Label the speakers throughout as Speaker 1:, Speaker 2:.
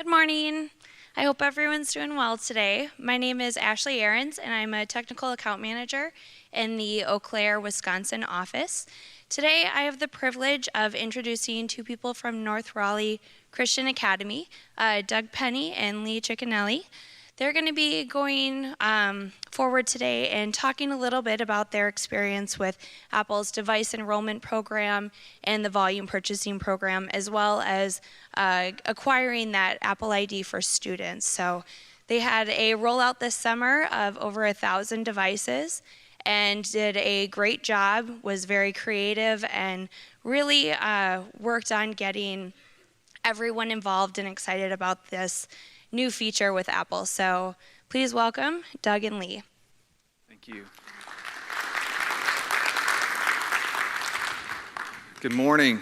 Speaker 1: Good morning. I hope everyone's doing well today. My name is Ashley Ahrens, and I'm a technical account manager in the Eau Claire, Wisconsin office. Today, I have the privilege of introducing two people from North Raleigh Christian Academy, Doug Penny and Lee Ciccinelli. They're going to be going forward today and talking a little bit about their experience with Apple's device enrollment program and the volume purchasing program, as well as acquiring that Apple ID for students. So they had a rollout this summer of over 1,000 devices and did a great job, was very creative, and really worked on getting everyone involved and excited about this new feature with Apple. So please welcome Doug and Lee.
Speaker 2: Thank you. Good morning.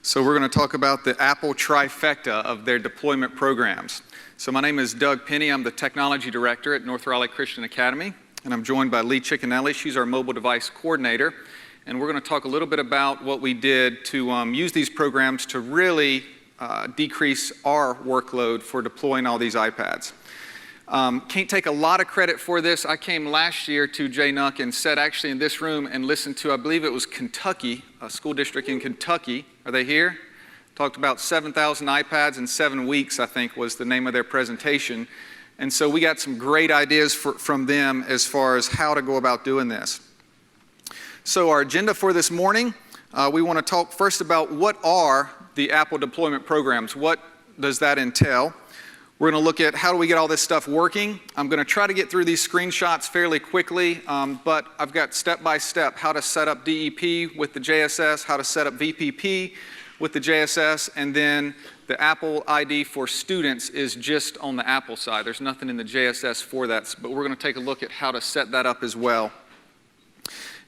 Speaker 2: So we're going to talk about the Apple Trifecta of their deployment programs. So my name is Doug Penny. I'm the Technology Director at North Raleigh Christian Academy, and I'm joined by Lee Ciccinelli. She's our Mobile Device Coordinator, and we're going to talk a little bit about what we did to use these programs to really decrease our workload for deploying all these iPads. Can't take a lot of credit for this. I came last year to JNUC and sat actually in this room and listened to, I believe it was Kentucky, a school district in Kentucky. Are they here? Talked about 7,000 iPads in 7 weeks, I think was the name of their presentation. And so we got some great ideas from them as far as how to go about doing this. So our agenda for this morning, we want to talk first about what are the Apple deployment programs. What does that entail? We're going to look at how do we get all this stuff working. I'm going to try to get through these screenshots fairly quickly, but I've got step-by-step how to set up DEP with the JSS, how to set up VPP with the JSS, and then the Apple ID for students is just on the Apple side. There's nothing in the JSS for that, but we're going to take a look at how to set that up as well.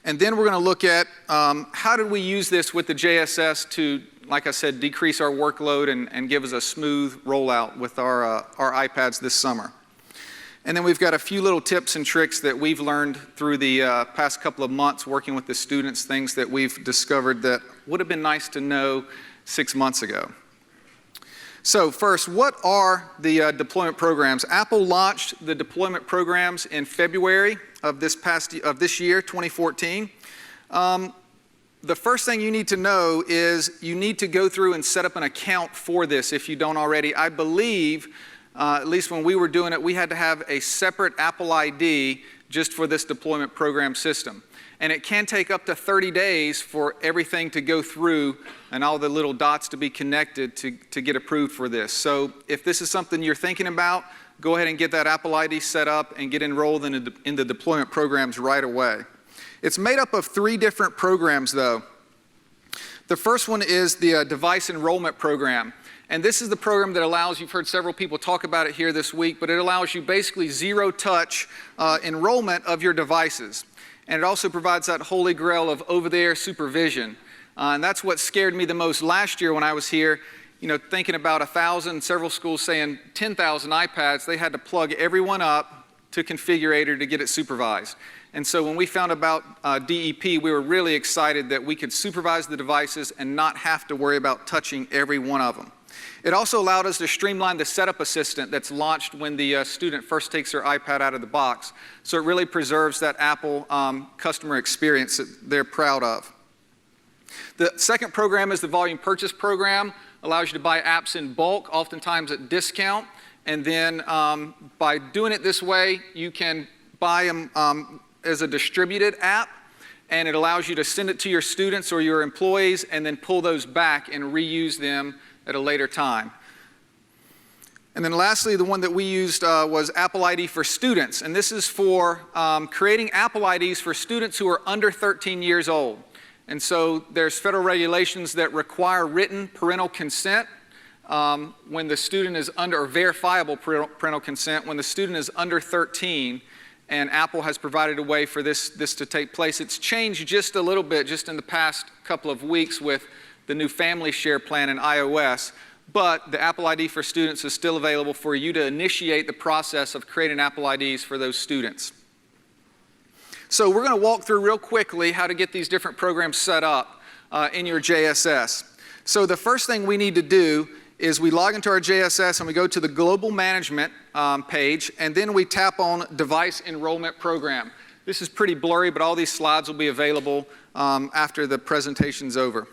Speaker 2: And then we're going to look at how did we use this with the JSS to, like I said, decrease our workload and give us a smooth rollout with our iPads this summer. And then we've got a few little tips and tricks that we've learned through the past couple of months working with the students, things that we've discovered that would have been nice to know 6 months ago. So first, what are the deployment programs? Apple launched the deployment programs in February of this year, 2014. The first thing you need to know is you need to go through and set up an account for this if you don't already. I believe, at least when we were doing it, we had to have a separate Apple ID just for this deployment program system. And it can take up to 30 days for everything to go through and all the little dots to be connected to get approved for this. So if this is something you're thinking about, go ahead and get that Apple ID set up and get enrolled in the deployment programs right away. It's made up of 3 different programs, though. The first one is the device enrollment program. And this is the program that allows, you've heard several people talk about it here this week, but it allows you basically zero-touch enrollment of your devices. And it also provides that holy grail of over-the-air supervision. And that's what scared me the most last year when I was here, thinking about 1,000, several schools saying 10,000 iPads, they had to plug everyone up to Configurator to get it supervised. And so when we found about DEP, we were really excited that we could supervise the devices and not have to worry about touching every one of them. It also allowed us to streamline the setup assistant that's launched when the student first takes their iPad out of the box. So it really preserves that Apple customer experience that they're proud of. The second program is the volume purchase program. Allows you to buy apps in bulk, oftentimes at discount. And then by doing it this way, you can buy them as a distributed app, and it allows you to send it to your students or your employees and then pull those back and reuse them at a later time. And then lastly, the one that we used was Apple ID for students, and this is for creating Apple IDs for students who are under 13 years old. And so there's federal regulations that require written parental consent when the student is under, or verifiable parental consent when the student is under 13. And Apple has provided a way for this to take place. It's changed just a little bit just in the past couple of weeks with the new Family Share plan in iOS, but the Apple ID for students is still available for you to initiate the process of creating Apple IDs for those students. So we're going to walk through real quickly how to get these different programs set up in your JSS. So the first thing we need to do is we log into our JSS and we go to the Global Management page, and then we tap on Device Enrollment Program. This is pretty blurry, but all these slides will be available after the presentation's over.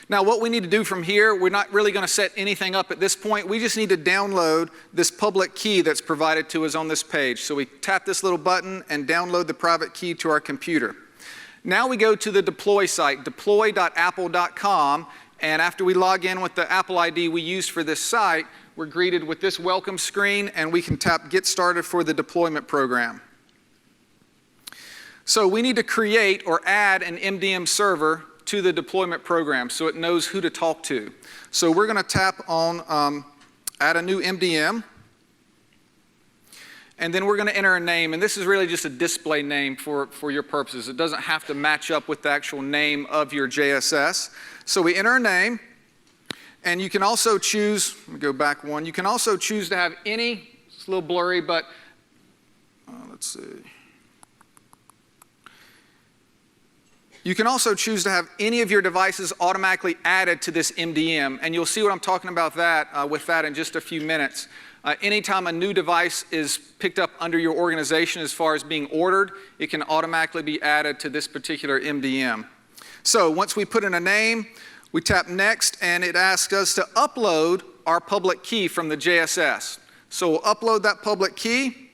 Speaker 2: Now, what we need to do from here, we're not really going to set anything up at this point. We just need to download this public key that's provided to us on this page. So we tap this little button and download the private key to our computer. Now we go to the deploy site, deploy.apple.com, and after we log in with the Apple ID we used for this site, we're greeted with this welcome screen, and we can tap Get Started for the deployment program. So we need to create or add an MDM server to the deployment program so it knows who to talk to. So we're going to tap on Add a new MDM, and then we're going to enter a name, and this is really just a display name for your purposes. It doesn't have to match up with the actual name of your JSS. So we enter a name, and you can also choose, let me go back one, you can also choose to have any, it's a little blurry, but let's see. You can also choose to have any of your devices automatically added to this MDM, and you'll see what I'm talking about with that in just a few minutes. Anytime a new device is picked up under your organization as far as being ordered, it can automatically be added to this particular MDM. So once we put in a name, we tap Next, and it asks us to upload our public key from the JSS. So we'll upload that public key,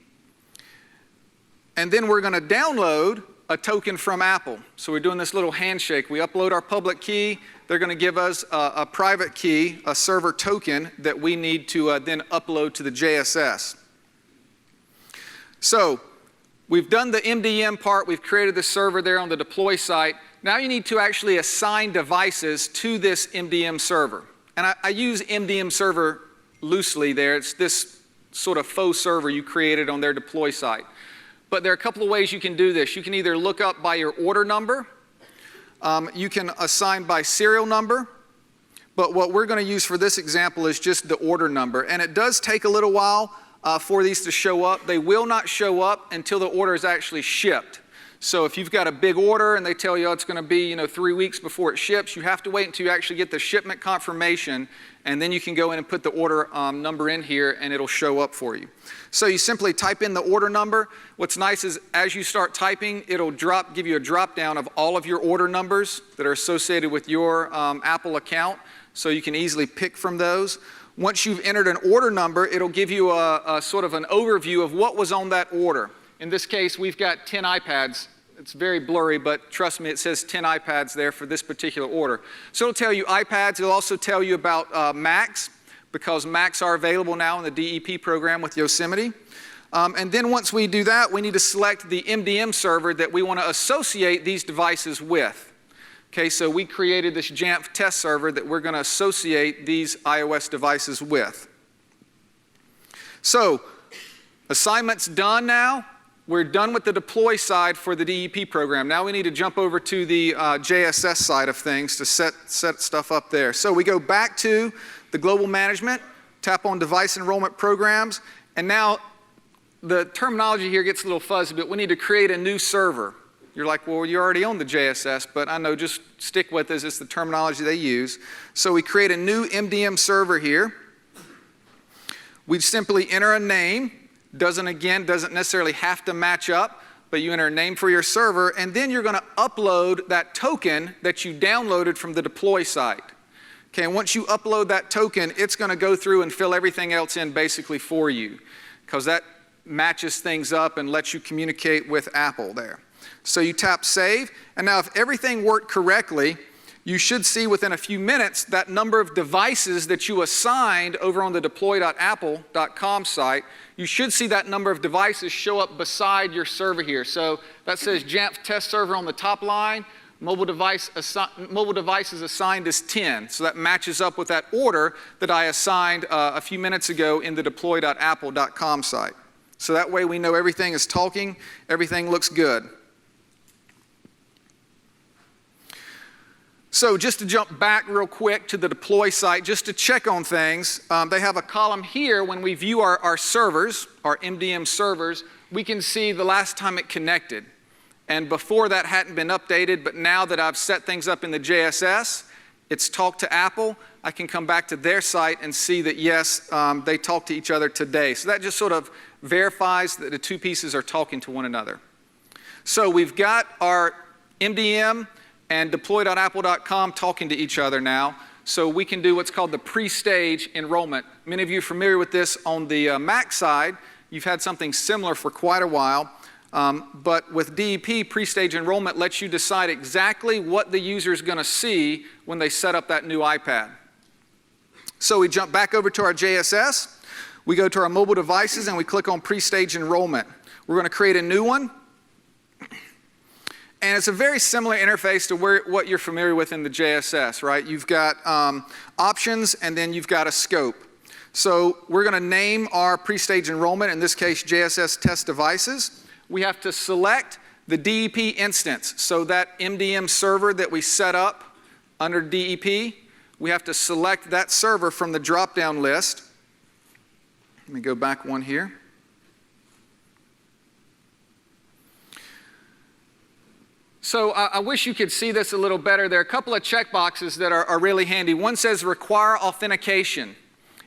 Speaker 2: and then we're going to download a token from Apple. So we're doing this little handshake. We upload our public key. They're going to give us a private key, a server token that we need to then upload to the JSS. So we've done the MDM part. We've created the server there on the deploy site. Now you need to actually assign devices to this MDM server. And I use MDM server loosely there. It's this sort of faux server you created on their deploy site. But there are a couple of ways you can do this. You can either look up by your order number. You can assign by serial number. But what we're going to use for this example is just the order number. And it does take a little while for these to show up. They will not show up until the order is actually shipped. So if you've got a big order and they tell you it's going to be 3 weeks before it ships, you have to wait until you actually get the shipment confirmation, and then you can go in and put the order number in here and it'll show up for you. So you simply type in the order number. What's nice is as you start typing, it'll give you a drop down of all of your order numbers that are associated with your Apple account, so you can easily pick from those. Once you've entered an order number, it'll give you a sort of an overview of what was on that order. In this case, we've got 10 iPads. It's very blurry, but trust me, it says 10 iPads there for this particular order. So it'll tell you iPads. It'll also tell you about Macs, because Macs are available now in the DEP program with Yosemite. And then once we do that, we need to select the MDM server that we want to associate these devices with. Okay, so we created this Jamf test server that we're going to associate these iOS devices with. So assignment's done now. We're done with the deploy side for the DEP program. Now we need to jump over to the JSS side of things to set stuff up there. So we go back to the global management, tap on device enrollment programs, and now the terminology here gets a little fuzzy, but we need to create a new server. You're like, well, you're already on the JSS, but I know, just stick with this. It's the terminology they use. So we create a new MDM server here. We simply enter a name. Doesn't necessarily have to match up, but you enter a name for your server, and then you're going to upload that token that you downloaded from the deploy site. Okay, and once you upload that token, it's going to go through and fill everything else in basically for you, because that matches things up and lets you communicate with Apple there. So you tap Save, and now if everything worked correctly, you should see within a few minutes that number of devices that you assigned over on the deploy.apple.com site. You should see that number of devices show up beside your server here. So that says Jamf test server on the top line. Mobile devices assigned as 10. So that matches up with that order that I assigned a few minutes ago in the deploy.apple.com site. So that way we know everything is talking, everything looks good. So just to jump back real quick to the deploy site, just to check on things, they have a column here when we view our servers, our MDM servers, we can see the last time it connected. And before that hadn't been updated, but now that I've set things up in the JSS, it's talked to Apple. I can come back to their site and see that, yes, they talk to each other today. So that just sort of verifies that the two pieces are talking to one another. So we've got our MDM and deploy.apple.com talking to each other now. So we can do what's called the pre-stage enrollment. Many of you are familiar with this on the Mac side. You've had something similar for quite a while. But with DEP, pre-stage enrollment lets you decide exactly what the user is going to see when they set up that new iPad. So we jump back over to our JSS. We go to our mobile devices and we click on pre-stage enrollment. We're going to create a new one. And it's a very similar interface to what you're familiar with in the JSS, right? You've got options and then you've got a scope. So we're going to name our pre-stage enrollment, in this case JSS test devices. We have to select the DEP instance. So that MDM server that we set up under DEP, we have to select that server from the drop-down list. Let me go back one here. So I wish you could see this a little better. There are a couple of checkboxes that are really handy. One says require authentication.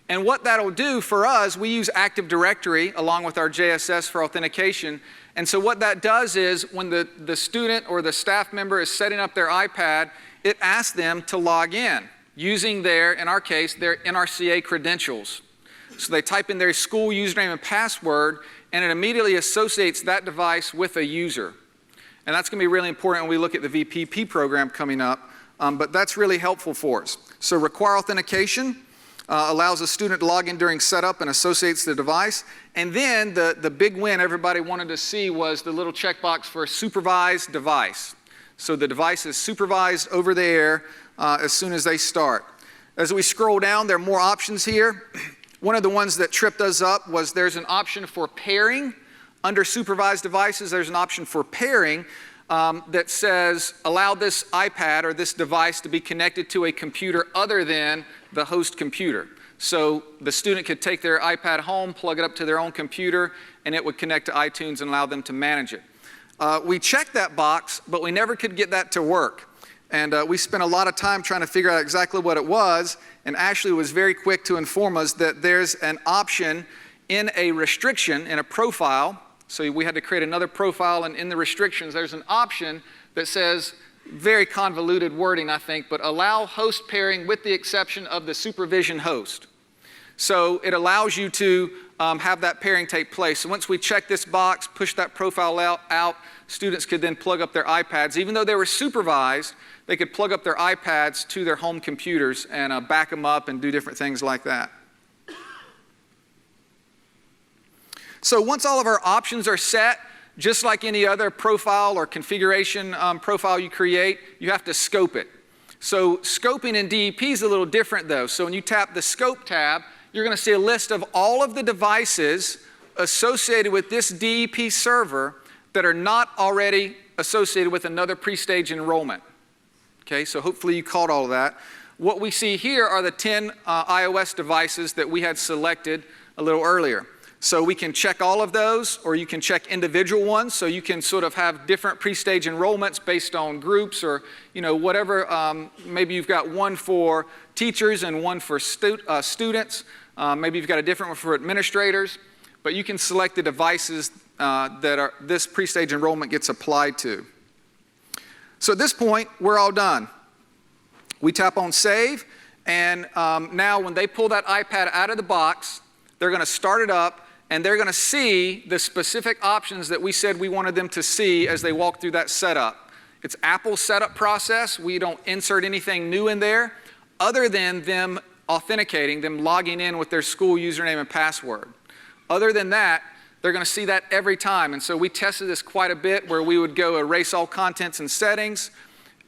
Speaker 2: And what that'll do for us, we use Active Directory along with our JSS for authentication. And so what that does is when the student or the staff member is setting up their iPad, it asks them to log in using their, in our case, their NRCA credentials. So they type in their school username and password, and it immediately associates that device with a user. And that's going to be really important when we look at the VPP program coming up, but that's really helpful for us. So require authentication allows a student to log in during setup and associates the device. And then the big win everybody wanted to see was the little checkbox for a supervised device. So the device is supervised over the air as soon as they start. As we scroll down, there are more options here. One of the ones that tripped us up was there's an option for pairing. Under supervised devices, there's an option for pairing that says allow this iPad or this device to be connected to a computer other than the host computer. So the student could take their iPad home, plug it up to their own computer, and it would connect to iTunes and allow them to manage it. We checked that box, but we never could get that to work. And we spent a lot of time trying to figure out exactly what it was, and Ashley was very quick to inform us that there's an option in a restriction, in a profile. So we had to create another profile, and in the restrictions, there's an option that says, very convoluted wording, I think, but allow host pairing with the exception of the supervision host. So it allows you to have that pairing take place. So once we check this box, push that profile out, students could then plug up their iPads. Even though they were supervised, they could plug up their iPads to their home computers and back them up and do different things like that. So once all of our options are set, just like any other profile or configuration profile you create, you have to scope it. So scoping in DEP is a little different though. So when you tap the Scope tab, you're going to see a list of all of the devices associated with this DEP server that are not already associated with another pre-stage enrollment. Okay, so hopefully you caught all of that. What we see here are the 10 iOS devices that we had selected a little earlier. So we can check all of those, or you can check individual ones. So you can sort of have different pre-stage enrollments based on groups or, you know, whatever. Maybe you've got one for teachers and one for students. Maybe you've got a different one for administrators. But you can select the devices that this pre-stage enrollment gets applied to. So at this point, we're all done. We tap on Save, and now when they pull that iPad out of the box, they're going to start it up, and they're going to see the specific options that we said we wanted them to see as they walk through that setup. It's Apple's setup process. We don't insert anything new in there other than them authenticating, them logging in with their school username and password. Other than that, they're going to see that every time. And so we tested this quite a bit where we would go erase all contents and settings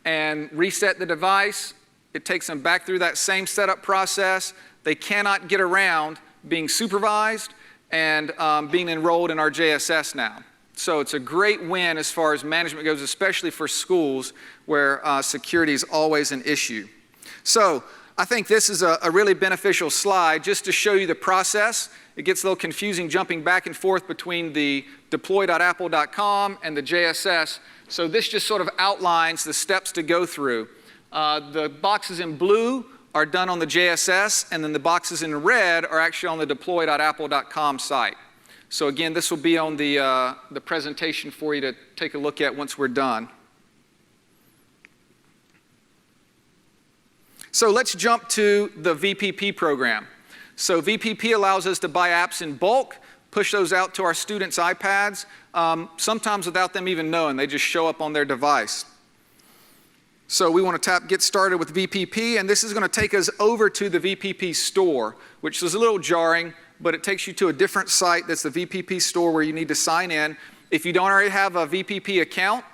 Speaker 2: and reset the device. It takes them back through that same setup process. They cannot get around being supervised and being enrolled in our JSS now. So it's a great win as far as management goes, especially for schools where security is always an issue. So I think this is a really beneficial slide just to show you the process. It gets a little confusing jumping back and forth between the deploy.apple.com and the JSS. So this just sort of outlines the steps to go through. The boxes in blue are done on the JSS, and then the boxes in red are actually on the deploy.apple.com site. So again, this will be on the presentation for you to take a look at once we're done. So let's jump to the VPP program. So VPP allows us to buy apps in bulk, push those out to our students' iPads, sometimes without them even knowing. They just show up on their device. So we want to get started with VPP, and this is going to take us over to the VPP store, which is a little jarring, but it takes you to a different site that's the VPP store where you need to sign in. If you don't already have a VPP account,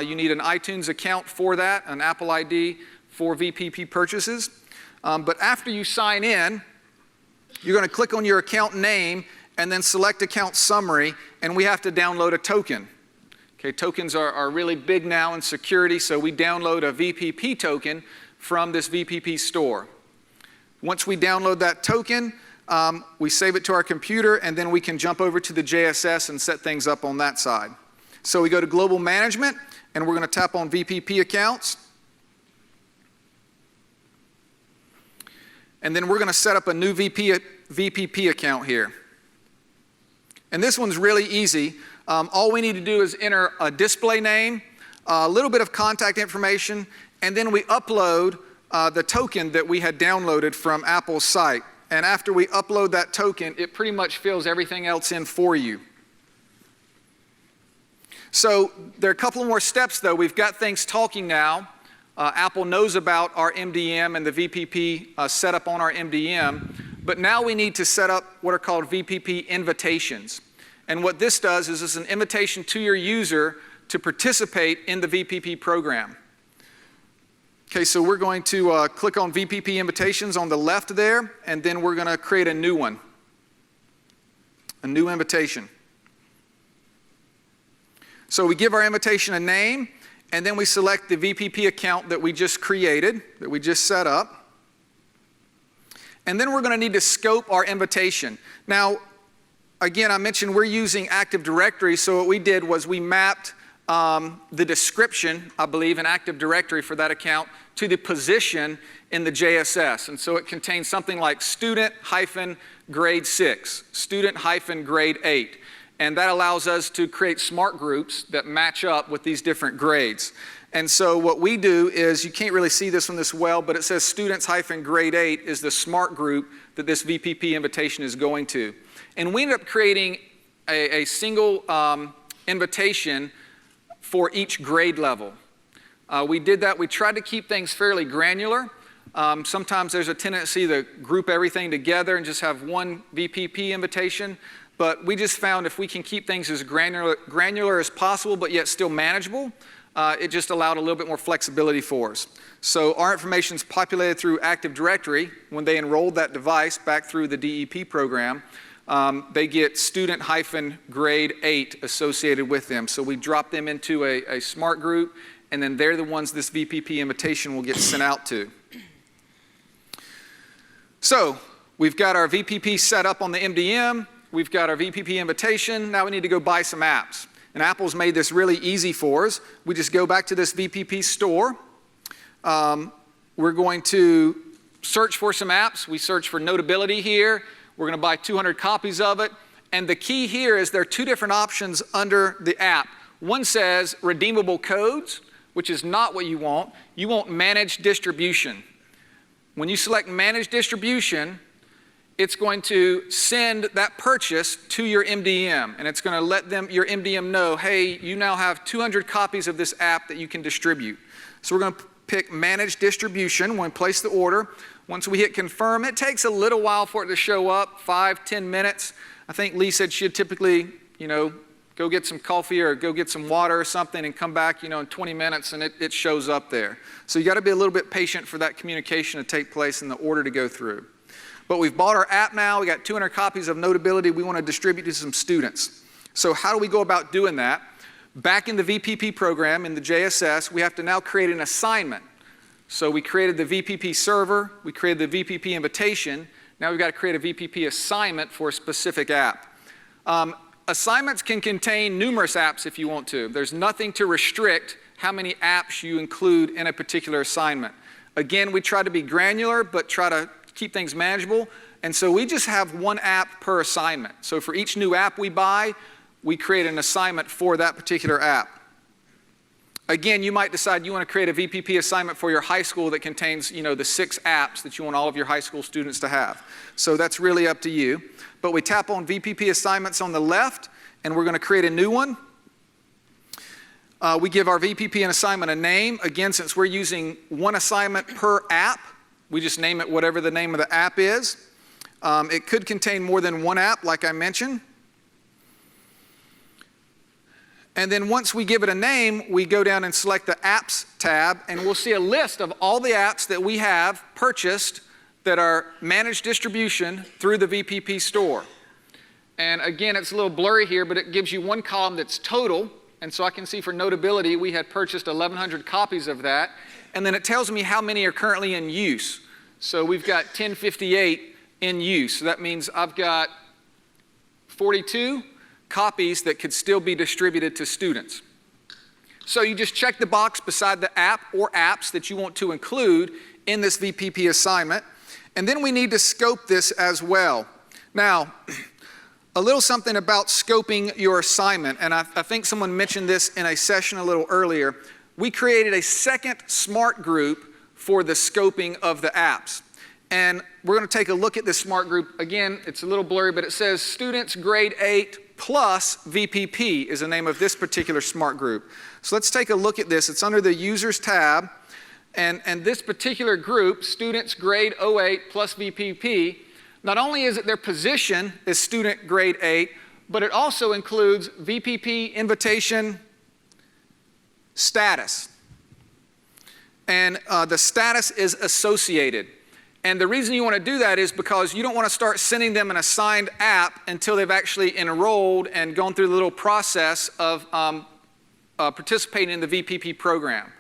Speaker 2: you need an iTunes account for that, an Apple ID for VPP purchases. But after you sign in, you're going to click on your account name and then select account summary, and we have to download a token. Okay, tokens are really big now in security, so we download a VPP token from this VPP store. Once we download that token, we save it to our computer, and then we can jump over to the JSS and set things up on that side. So we go to Global Management, and we're going to tap on VPP accounts. And then we're going to set up a new VPP account here. And this one's really easy. All we need to do is enter a display name, a little bit of contact information, and then we upload the token that we had downloaded from Apple's site. And after we upload that token, it pretty much fills everything else in for you. So there are a couple more steps, though. We've got things talking now. Apple knows about our MDM and the VPP setup on our MDM, but now we need to set up what are called VPP invitations. And what this does is it's an invitation to your user to participate in the VPP program. Okay, so we're going to click on VPP invitations on the left there, and then we're going to create a new one, a new invitation. So we give our invitation a name, and then we select the VPP account that we just created, that we just set up. And then we're going to need to scope our invitation. Now, again, I mentioned we're using Active Directory, so what we did was we mapped the description, I believe, in Active Directory for that account to the position in the JSS. And so it contains something like student-grade 6, student-grade 8. And that allows us to create smart groups that match up with these different grades. And so what we do is, you can't really see this one this well, but it says students-grade 8 is the smart group that this VPP invitation is going to. And we ended up creating a single invitation for each grade level. We did that. We tried to keep things fairly granular. Sometimes there's a tendency to group everything together and just have one VPP invitation. But we just found if we can keep things as granular as possible, but yet still manageable, it just allowed a little bit more flexibility for us. So our information is populated through Active Directory. When they enrolled that device back through the DEP program, they get student-grade 8 associated with them. So we drop them into a smart group, and then they're the ones this VPP invitation will get sent out to. So we've got our VPP set up on the MDM. We've got our VPP invitation. Now we need to go buy some apps. And Apple's made this really easy for us. We just go back to this VPP store. We're going to search for some apps. We search for Notability here. We're going to buy 200 copies of it. And the key here is there are two different options under the app. One says redeemable codes, which is not what you want. You want managed distribution. When you select managed distribution, it's going to send that purchase to your MDM, and it's going to let your MDM know, hey, you now have 200 copies of this app that you can distribute. So we're going to pick Manage Distribution when we place the order. Once we hit Confirm, it takes a little while for it to show up, 5-10 minutes. I think Lee said she'd typically, go get some coffee or go get some water or something and come back, in 20 minutes, and it shows up there. So you got to be a little bit patient for that communication to take place and the order to go through. But we've bought our app now. We got 200 copies of Notability we want to distribute to some students. So how do we go about doing that? Back in the VPP program, in the JSS, we have to now create an assignment. So we created the VPP server. We created the VPP invitation. Now we've got to create a VPP assignment for a specific app. Assignments can contain numerous apps if you want to. There's nothing to restrict how many apps you include in a particular assignment. Again, we try to be granular, but try to keep things manageable. And so we just have one app per assignment. So for each new app we buy, we create an assignment for that particular app. Again, you might decide you want to create a VPP assignment for your high school that contains, the 6 apps that you want all of your high school students to have. So that's really up to you. But we tap on VPP assignments on the left, and we're going to create a new one. We give our VPP and assignment a name. Again, since we're using one assignment per app, we just name it whatever the name of the app is. It could contain more than one app, like I mentioned. And then once we give it a name, we go down and select the Apps tab, and we'll see a list of all the apps that we have purchased that are managed distribution through the VPP store. And again, it's a little blurry here, but it gives you one column that's total. And so I can see for notability, we had purchased 1,100 copies of that. And then it tells me how many are currently in use. So we've got 1058 in use. So that means I've got 42 copies that could still be distributed to students. So you just check the box beside the app or apps that you want to include in this VPP assignment. And then we need to scope this as well. Now, a little something about scoping your assignment, and I think someone mentioned this in a session a little earlier. We created a second smart group for the scoping of the apps. And we're going to take a look at this smart group. Again, it's a little blurry, but it says students grade 8 plus VPP is the name of this particular smart group. So let's take a look at this. It's under the Users tab. And this particular group, students grade 08 plus VPP, not only is it their position as student grade 8, but it also includes VPP invitation status. And the status is associated. And the reason you want to do that is because you don't want to start sending them an assigned app until they've actually enrolled and gone through the little process of participating in the VPP program.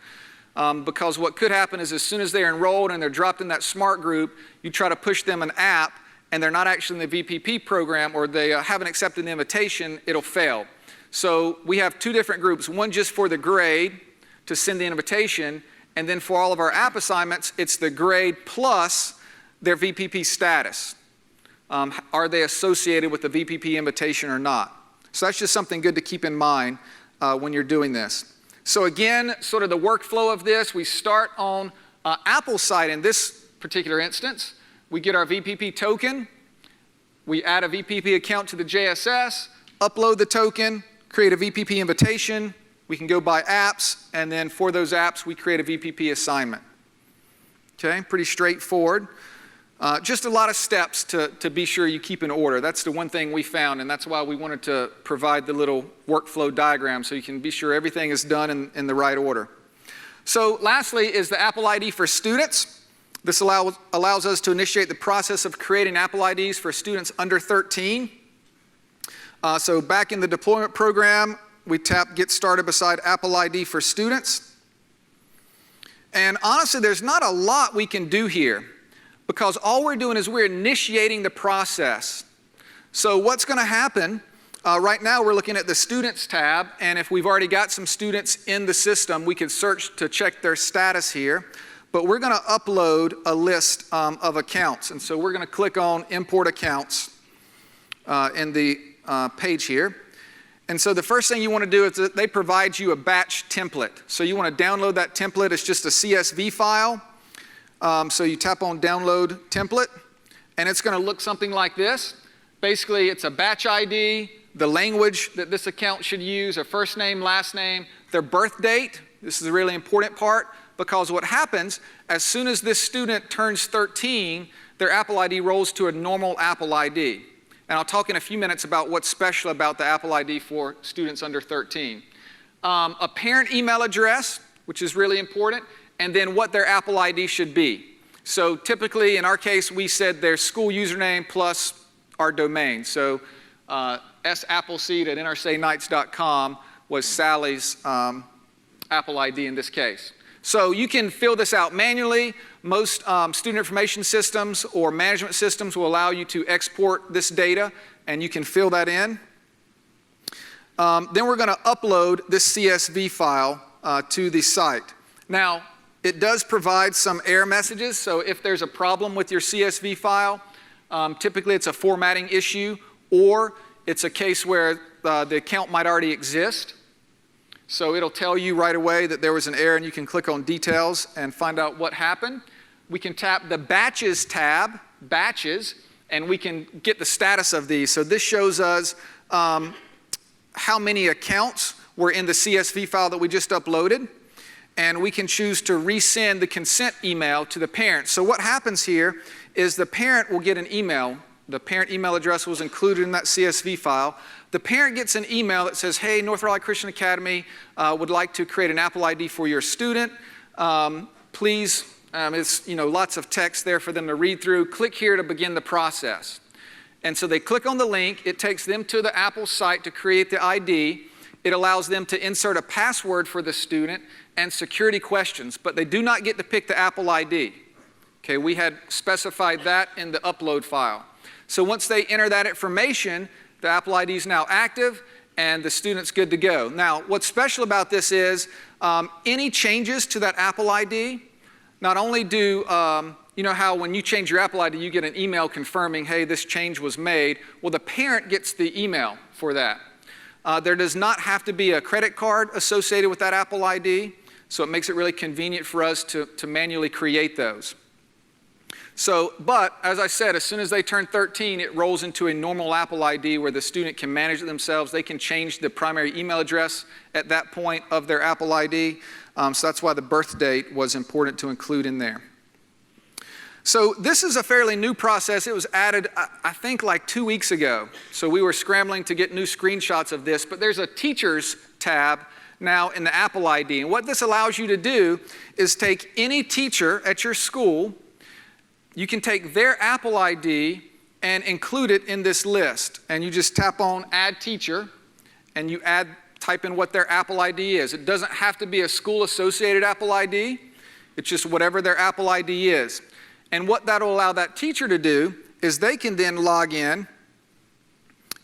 Speaker 2: Because what could happen is as soon as they're enrolled and they're dropped in that smart group, you try to push them an app and they're not actually in the VPP program, or they haven't accepted the invitation, it'll fail. So we have 2 different groups, one just for the grade to send the invitation, and then for all of our app assignments, it's the grade plus their VPP status. Are they associated with the VPP invitation or not? So that's just something good to keep in mind when you're doing this. So again, sort of the workflow of this, we start on Apple's side in this particular instance. We get our VPP token, we add a VPP account to the JSS, upload the token, create a VPP invitation, we can go buy apps, and then for those apps, we create a VPP assignment. Okay, pretty straightforward. Just a lot of steps to be sure you keep in order. That's the one thing we found, and that's why we wanted to provide the little workflow diagram so you can be sure everything is done in the right order. So lastly is the Apple ID for students. This allows us to initiate the process of creating Apple IDs for students under 13. So back in the deployment program, we tap Get Started beside Apple ID for students. And honestly, there's not a lot we can do here because all we're doing is we're initiating the process. So what's going to happen, right now we're looking at the Students tab, and if we've already got some students in the system, we can search to check their status here. But we're going to upload a list of accounts. And so we're going to click on Import Accounts in the page here. And so the first thing you want to do is that they provide you a batch template. So you want to download that template. It's just a CSV file. So you tap on Download Template, and it's going to look something like this. Basically, it's a batch ID, the language that this account should use, a first name, last name, their birth date. This is a really important part because what happens, as soon as this student turns 13, their Apple ID rolls to a normal Apple ID. And I'll talk in a few minutes about what's special about the Apple ID for students under 13. A parent email address, which is really important, and then what their Apple ID should be. So typically, in our case, we said their school username plus our domain. So sappleseed@nrsanites.com was Sally's Apple ID in this case. So you can fill this out manually. Most student information systems or management systems will allow you to export this data, and you can fill that in. Then we're going to upload this CSV file to the site. Now, It does provide some error messages, so if there's a problem with your CSV file, typically it's a formatting issue, or it's a case where the account might already exist. So it'll tell you right away that there was an error, and you can click on details and find out what happened. We can tap the Batches tab, Batches, and we can get the status of these. So this shows us how many accounts were in the CSV file that we just uploaded. And we can choose to resend the consent email to the parent. So what happens here is the parent will get an email. The parent email address was included in that CSV file. The parent gets an email that says, hey, North Raleigh Christian Academy would like to create an Apple ID for your student. Please, it's lots of text there for them to read through. Click here to begin the process. And so they click on the link. It takes them to the Apple site to create the ID. It allows them to insert a password for the student and security questions, but they do not get to pick the Apple ID. Okay, we had specified that in the upload file. So once they enter that information, the Apple ID is now active and the student's good to go. Now, what's special about this is any changes to that Apple ID, not only do, you know how when you change your Apple ID, you get an email confirming, hey, this change was made. Well, the parent gets the email for that. There does not have to be a credit card associated with that Apple ID, so it makes it really convenient for us to manually create those. So, but as I said, as soon as they turn 13, it rolls into a normal Apple ID where the student can manage it themselves. They can change the primary email address at that point of their Apple ID. So that's why the birth date was important to include in there. So this is a fairly new process. It was added, I think, like 2 weeks ago. So we were scrambling to get new screenshots of this, but there's a Teachers tab now in the Apple ID. And what this allows you to do is take any teacher at your school, you can take their Apple ID and include it in this list. And you just tap on Add Teacher, and you type in what their Apple ID is. It doesn't have to be a school-associated Apple ID. It's just whatever their Apple ID is. And what that will allow that teacher to do is they can then log in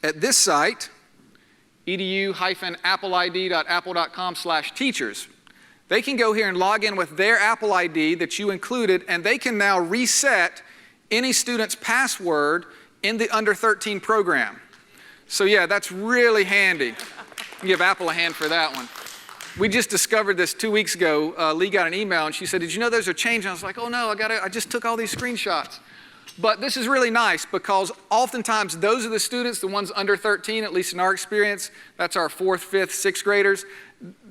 Speaker 2: at this site, edu-appleid.apple.com/teachers. They can go here and log in with their Apple ID that you included, and they can now reset any student's password in the under 13 program. So yeah, that's really handy. Give Apple a hand for that one. We just discovered this 2 weeks ago. Lee got an email and she said, did you know there's a change? And I was like, oh no, I just took all these screenshots. But this is really nice because oftentimes those are the students, the ones under 13, at least in our experience, that's our 4th, 5th, 6th graders.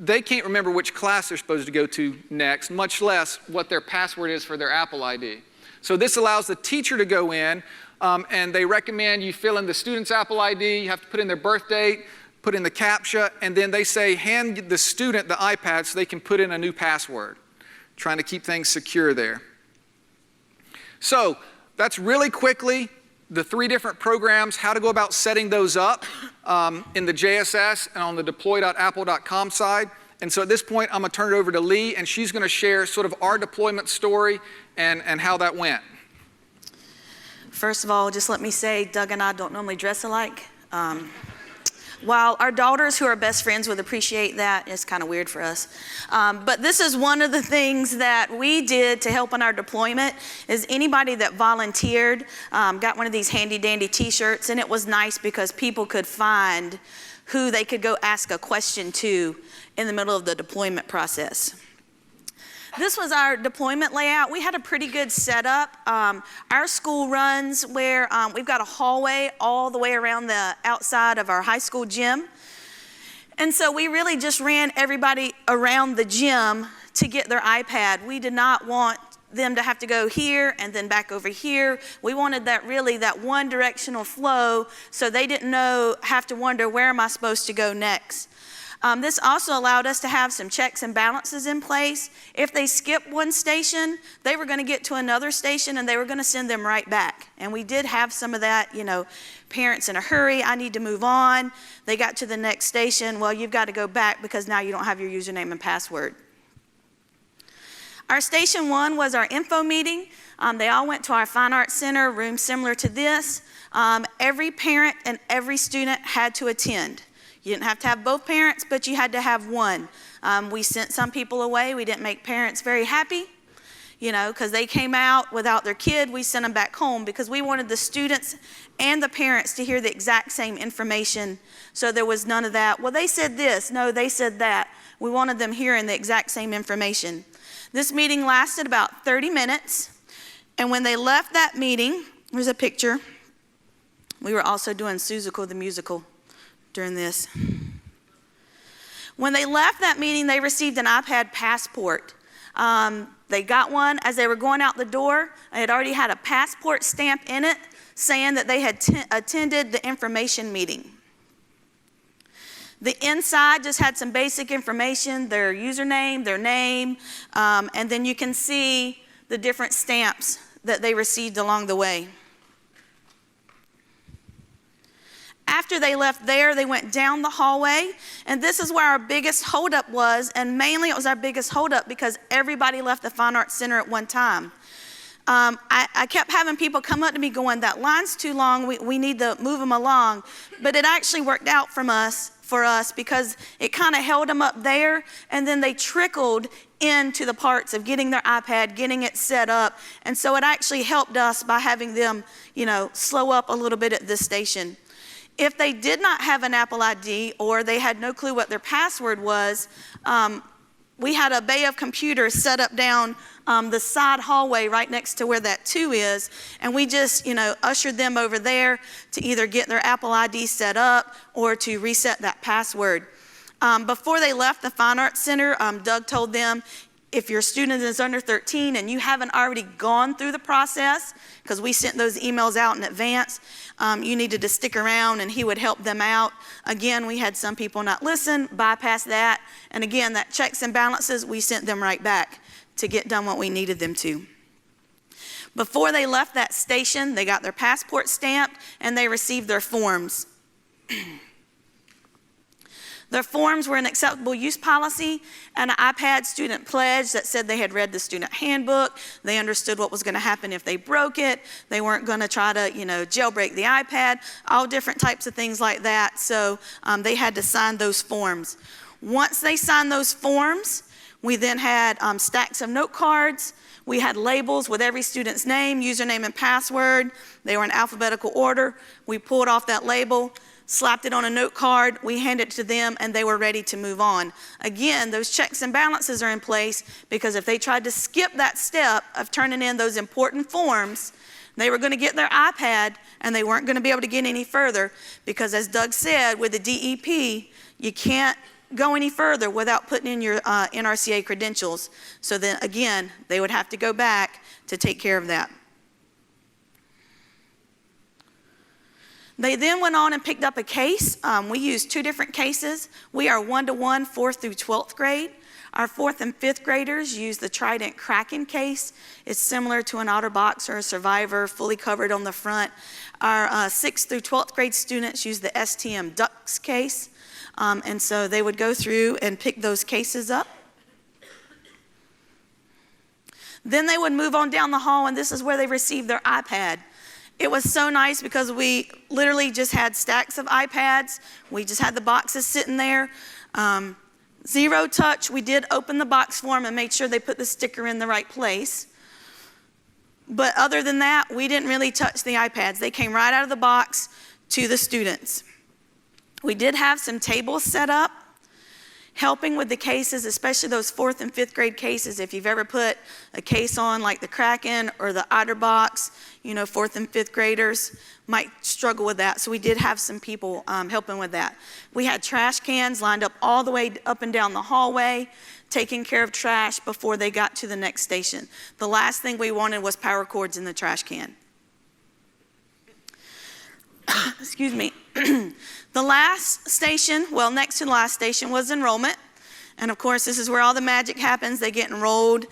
Speaker 2: They can't remember which class they're supposed to go to next, much less what their password is for their Apple ID. So this allows the teacher to go in and they recommend you fill in the student's Apple ID, you have to put in their birth date, put in the CAPTCHA, and then they say hand the student the iPad so they can put in a new password, trying to keep things secure there. So that's really quickly the 3 different programs, how to go about setting those up in the JSS and on the deploy.apple.com side. And so at this point, I'm going to turn it over to Lee, and she's going to share sort of our deployment story and how that went.
Speaker 3: First of all, just let me say, Doug and I don't normally dress alike. While our daughters who are best friends would appreciate that, it's kind of weird for us. But this is one of the things that we did to help on our deployment is anybody that volunteered got one of these handy dandy t-shirts, and it was nice because people could find who they could go ask a question to in the middle of the deployment process. This was our deployment layout. We had a pretty good setup. Our school runs where we've got a hallway all the way around the outside of our high school gym. And so we really just ran everybody around the gym to get their iPad. We did not want them to have to go here and then back over here. We wanted that one directional flow so they didn't have to wonder, where am I supposed to go next? This also allowed us to have some checks and balances in place. If they skipped one station, they were going to get to another station and they were going to send them right back. And we did have some of that, parents in a hurry, I need to move on. They got to the next station, well, you've got to go back because now you don't have your username and password. Our station 1 was our info meeting. They all went to our Fine Arts Center, room similar to this. Every parent and every student had to attend. You didn't have to have both parents, but you had to have one. We sent some people away. We didn't make parents very happy, because they came out without their kid. We sent them back home because we wanted the students and the parents to hear the exact same information. So there was none of that. Well, they said this. No, they said that. We wanted them hearing the exact same information. This meeting lasted about 30 minutes. And when they left that meeting, there's a picture. We were also doing Suzuko the musical during this. When they left that meeting, they received an iPad passport. They got one as they were going out the door. It had already had a passport stamp in it saying that they had attended the information meeting. The inside just had some basic information, their username, their name, and then you can see the different stamps that they received along the way. After they left there, they went down the hallway, and this is where our biggest holdup was, and mainly it was our biggest holdup because everybody left the Fine Arts Center at one time. I kept having people come up to me going, that line's too long, we need to move them along, but it actually worked out for us because it kind of held them up there, and then they trickled into the parts of getting their iPad, getting it set up, and so it actually helped us by having them, slow up a little bit at this station. If they did not have an Apple ID or they had no clue what their password was, we had a bay of computers set up down the side hallway right next to where that 2 is, and we just, ushered them over there to either get their Apple ID set up or to reset that password. Before they left the Fine Arts Center, Doug told them, if your student is under 13 and you haven't already gone through the process, because we sent those emails out in advance, you needed to stick around and he would help them out. Again, we had some people not listen, bypass that, and again, that checks and balances, we sent them right back to get done what we needed them to. Before they left that station, they got their passport stamped and they received their forms. Their forms were an acceptable use policy and an iPad student pledge that said they had read the student handbook. They understood what was going to happen if they broke it. They weren't going to try to, jailbreak the iPad, all different types of things like that. So they had to sign those forms. Once they signed those forms, we then had stacks of note cards. We had labels with every student's name, username, and password. They were in alphabetical order. We pulled off that label, slapped it on a note card, we handed it to them, and they were ready to move on. Again, those checks and balances are in place because if they tried to skip that step of turning in those important forms, they were going to get their iPad and they weren't going to be able to get any further because, as Doug said, with the DEP, you can't go any further without putting in your NRCA credentials. So then again, they would have to go back to take care of that. They then went on and picked up a case. We used 2 different cases. We are 1-to-1, 4th through 12th grade. Our 4th and 5th graders use the Trident Kraken case. It's similar to an OtterBox or a Survivor, fully covered on the front. Our 6th through 12th grade students use the STM Ducks case. And so they would go through and pick those cases up. Then they would move on down the hall, and this is where they received their iPad. It was so nice because we literally just had stacks of iPads. We just had the boxes sitting there. Zero touch. We did open the box for them and made sure they put the sticker in the right place. But other than that, we didn't really touch the iPads. They came right out of the box to the students. We did have some tables set up, helping with the cases, especially those 4th and 5th grade cases. If you've ever put a case on like the Kraken or the OtterBox, 4th and 5th graders might struggle with that. So we did have some people helping with that. We had trash cans lined up all the way up and down the hallway, taking care of trash before they got to the next station. The last thing we wanted was power cords in the trash can. Excuse me. The last station, next to the last station was enrollment. And of course, this is where all the magic happens. They get enrolled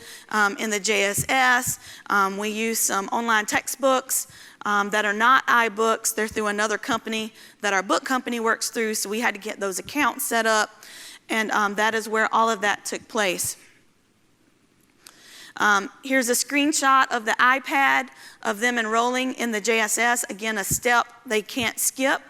Speaker 3: in the JSS. We use some online textbooks that are not iBooks. They're through another company that our book company works through, so we had to get those accounts set up. And that is where all of that took place. Here's a screenshot of the iPad of them enrolling in the JSS. Again, a step they can't skip.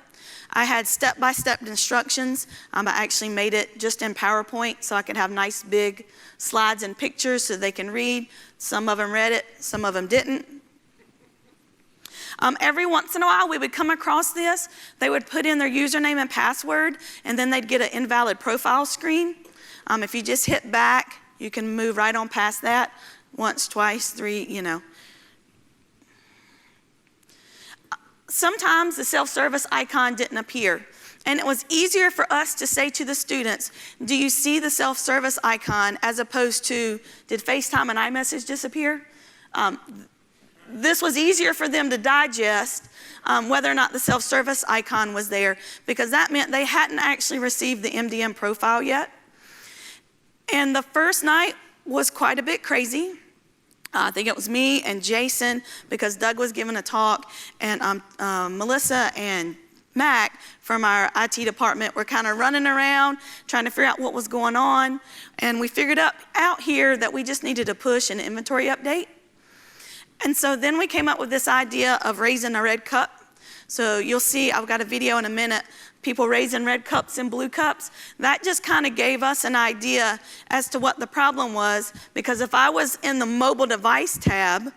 Speaker 3: I had step-by-step instructions. I actually made it just in PowerPoint so I could have nice big slides and pictures so they can read. Some of them read it, some of them didn't. Every once in a while we would come across this. They would put in their username and password, and then they'd get an invalid profile screen. If you just hit back, you can move right on past that. Once, twice, three, you know. Sometimes the self-service icon didn't appear, and it was easier for us to say to the students, do you see the self-service icon, as opposed to, did FaceTime and iMessage disappear? This was easier for them to digest whether or not the self-service icon was there, because that meant they hadn't actually received the MDM profile yet. And the first night was quite a bit crazy. I think it was me and Jason, because Doug was giving a talk, and Melissa and Mac from our IT department were kind of running around trying to figure out what was going on. And we figured out here that we just needed to push an inventory update. And so then we came up with this idea of raising a red cup. So you'll see, I've got a video in a minute, people raising red cups and blue cups. That just kind of gave us an idea as to what the problem was, because if I was in the mobile device tab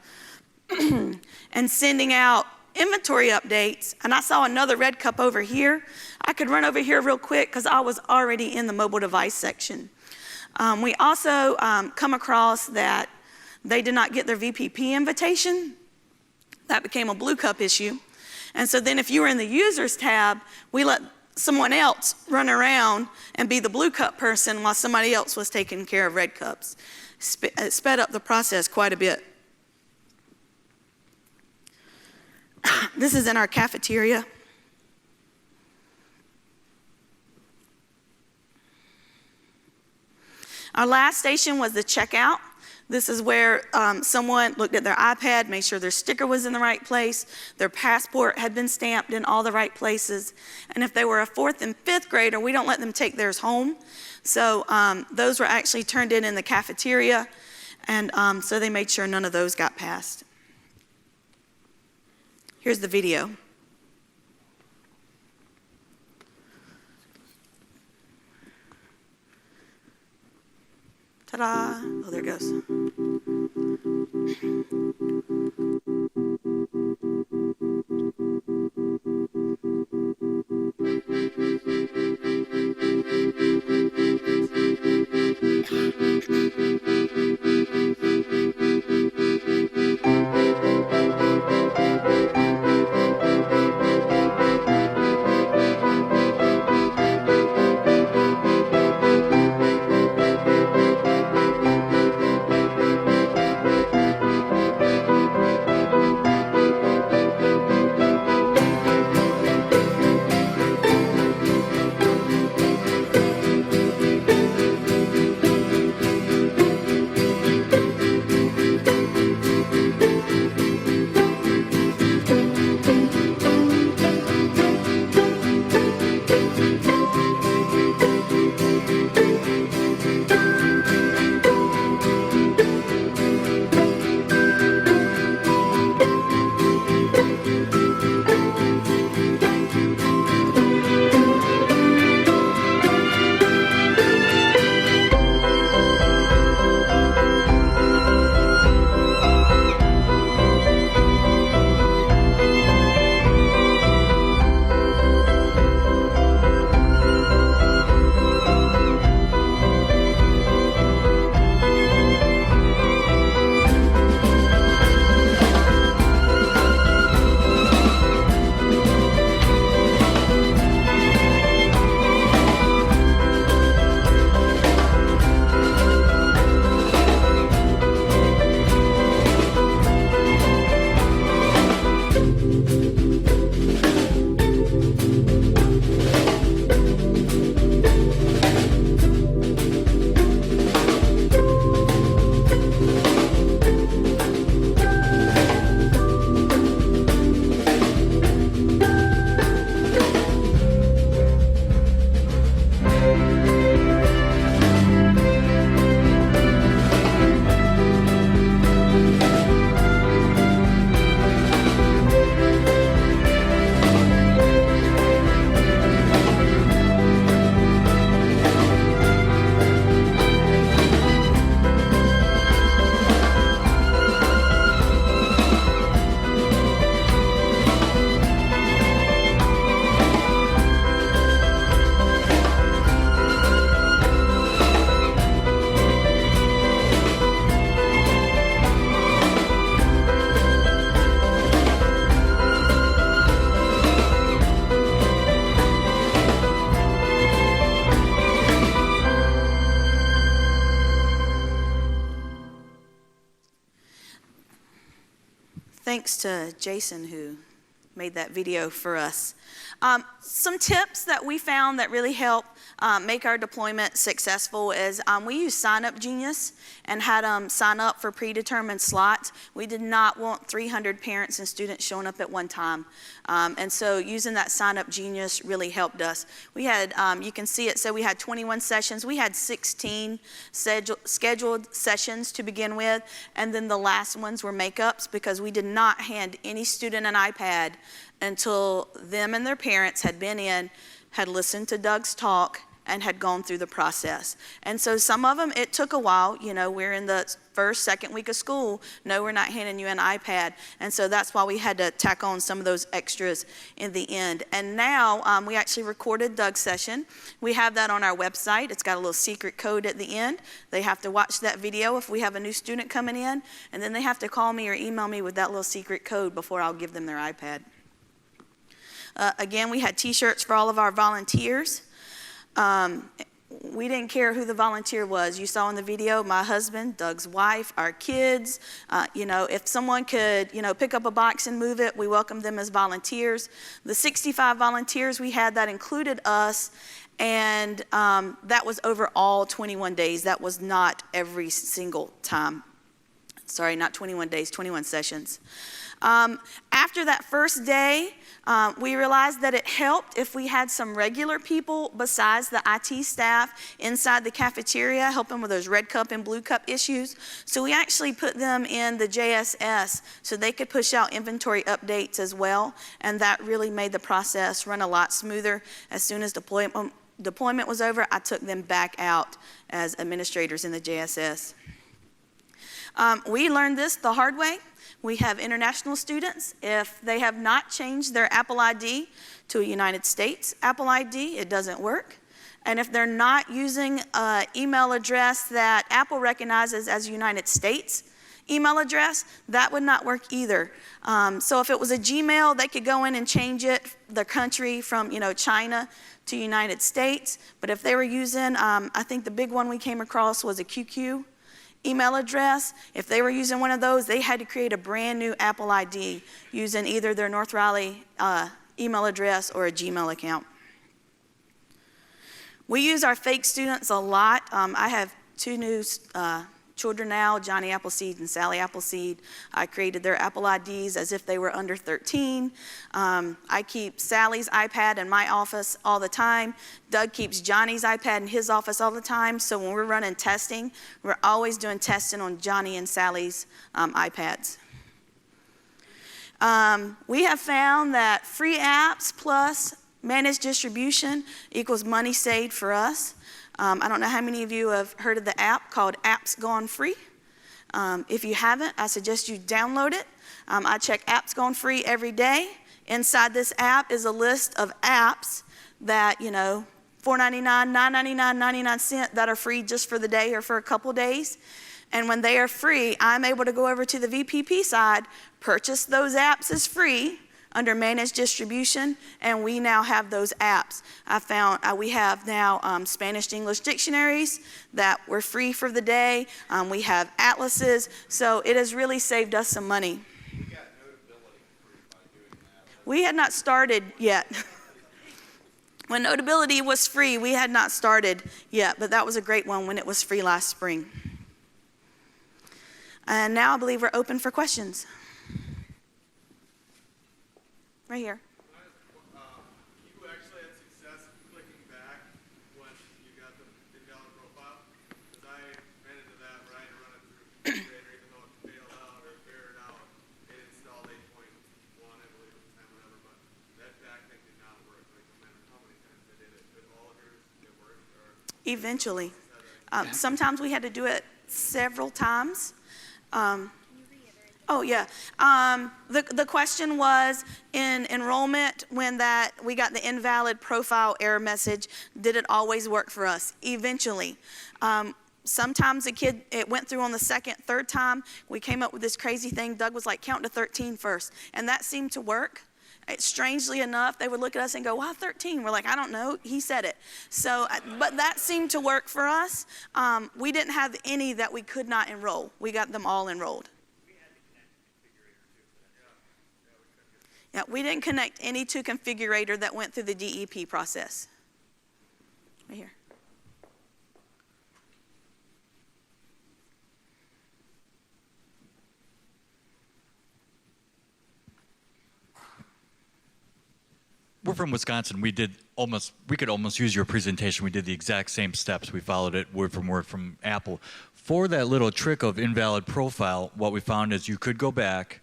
Speaker 3: and sending out inventory updates, and I saw another red cup over here, I could run over here real quick because I was already in the mobile device section. We also come across that they did not get their VPP invitation. That became a blue cup issue. And so then if you were in the users tab, we let someone else run around and be the blue cup person while somebody else was taking care of red cups. It sped up the process quite a bit. This is in our cafeteria. Our last station was the checkout. This is where someone looked at their iPad, made sure their sticker was in the right place, their passport had been stamped in all the right places. And if they were a 4th and 5th grader, we don't let them take theirs home. So those were actually turned in the cafeteria, and so they made sure none of those got passed. Here's the video. Ta-da! Oh, there it goes. thanks to Jason who made that video for us. Some tips that we found that really help make our deployment successful is we use Sign Up Genius and had them sign up for predetermined slots. We did not want 300 parents and students showing up at one time. And so using that Sign Up Genius really helped us. We had, you can see it, so we had 21 sessions. We had 16 scheduled sessions to begin with, and then the last ones were makeups because we did not hand any student an iPad until them and their parents had been in, had listened to Doug's talk, and had gone through the process. And so some of them, it took a while. You know, we're in the first, second week of school. No, we're not handing you an iPad. And so that's why we had to tack on some of those extras in the end. And now we actually recorded Doug's session. We have that on our website. It's got a little secret code at the end. They have to watch that video if we have a new student coming in, and then they have to call me or email me with that little secret code before I'll give them their iPad. Again, we had t-shirts for all of our volunteers. We didn't care who the volunteer was. You saw in the video, my husband, Doug's wife, our kids. You know, if someone could, you know, pick up a box and move it, we welcomed them as volunteers. The 65 volunteers we had, that included us, and that was over all 21 days. That was not every single time. Sorry, not 21 days, 21 sessions. After that first day, we realized that it helped if we had some regular people besides the IT staff inside the cafeteria helping with those red cup and blue cup issues. So we actually put them in the JSS so they could push out inventory updates as well, and that really made the process run a lot smoother. As soon as deployment was over, I took them back out as administrators in the JSS. We learned this the hard way. We have international students. If they have not changed their Apple ID to a United States Apple ID, it doesn't work. And if they're not using an email address that Apple recognizes as a United States email address, that would not work either. So if it was a Gmail, they could go in and change it, the country from, you know, China to United States. But if they were using, I think the big one we came across was a QQ email address. If they were using one of those, they had to create a brand new Apple ID using either their North Raleigh email address or a Gmail account. We use our fake students a lot. I have two new children now, Johnny Appleseed and Sally Appleseed. I created their Apple IDs as if they were under 13. I keep Sally's iPad in my office all the time. Doug keeps Johnny's iPad in his office all the time. So when we're running testing, we're always doing testing on Johnny and Sally's iPads. We have found that free apps plus managed distribution equals money saved for us. I don't know how many of you have heard of the app called Apps Gone Free. If you haven't, I suggest you download it. I check Apps Gone Free every day. Inside this app is a list of apps that, you know, $4.99, $9.99, 99 cents that are free just for the day or for a couple days. And when they are free, I'm able to go over to the VPP side, purchase those apps as free under managed distribution, and we now have those apps. I found we have now Spanish to English dictionaries that were free for the day. We have atlases, so it has really saved us some money.
Speaker 4: We got Notability free by doing that.
Speaker 3: We had not started yet. When Notability was free, we had not started yet, but that was a great one when it was free last spring. And now I believe we're open for questions. Right here.
Speaker 4: You actually had success clicking back when you got the invalid profile? Because I ran into that where I had to run it through Creator, even though it failed out or fared out. It installed 8.1, I believe, at the time, whatever. But that back thing did not work. Like, no matter how many times I did it, but all of yours, it worked? Or
Speaker 3: Eventually. Sometimes we had to do it several times. Oh, yeah. The question was, in enrollment, when we got the invalid profile error message, did it always work for us? Eventually. Sometimes it went through on the second, third time. We came up with this crazy thing. Doug was like, count to 13 first. And that seemed to work. Strangely enough, they would look at us and go, "Why 13?" We're like, "I don't know. He said it." So, but that seemed to work for us. We didn't have any that we could not enroll. We got them all enrolled. Yeah, we didn't connect any to configurator that went through the DEP process. Right here.
Speaker 5: We're from Wisconsin. We could almost use your presentation. We did the exact same steps. We followed it word from Apple. For that little trick of invalid profile, what we found is you could go back.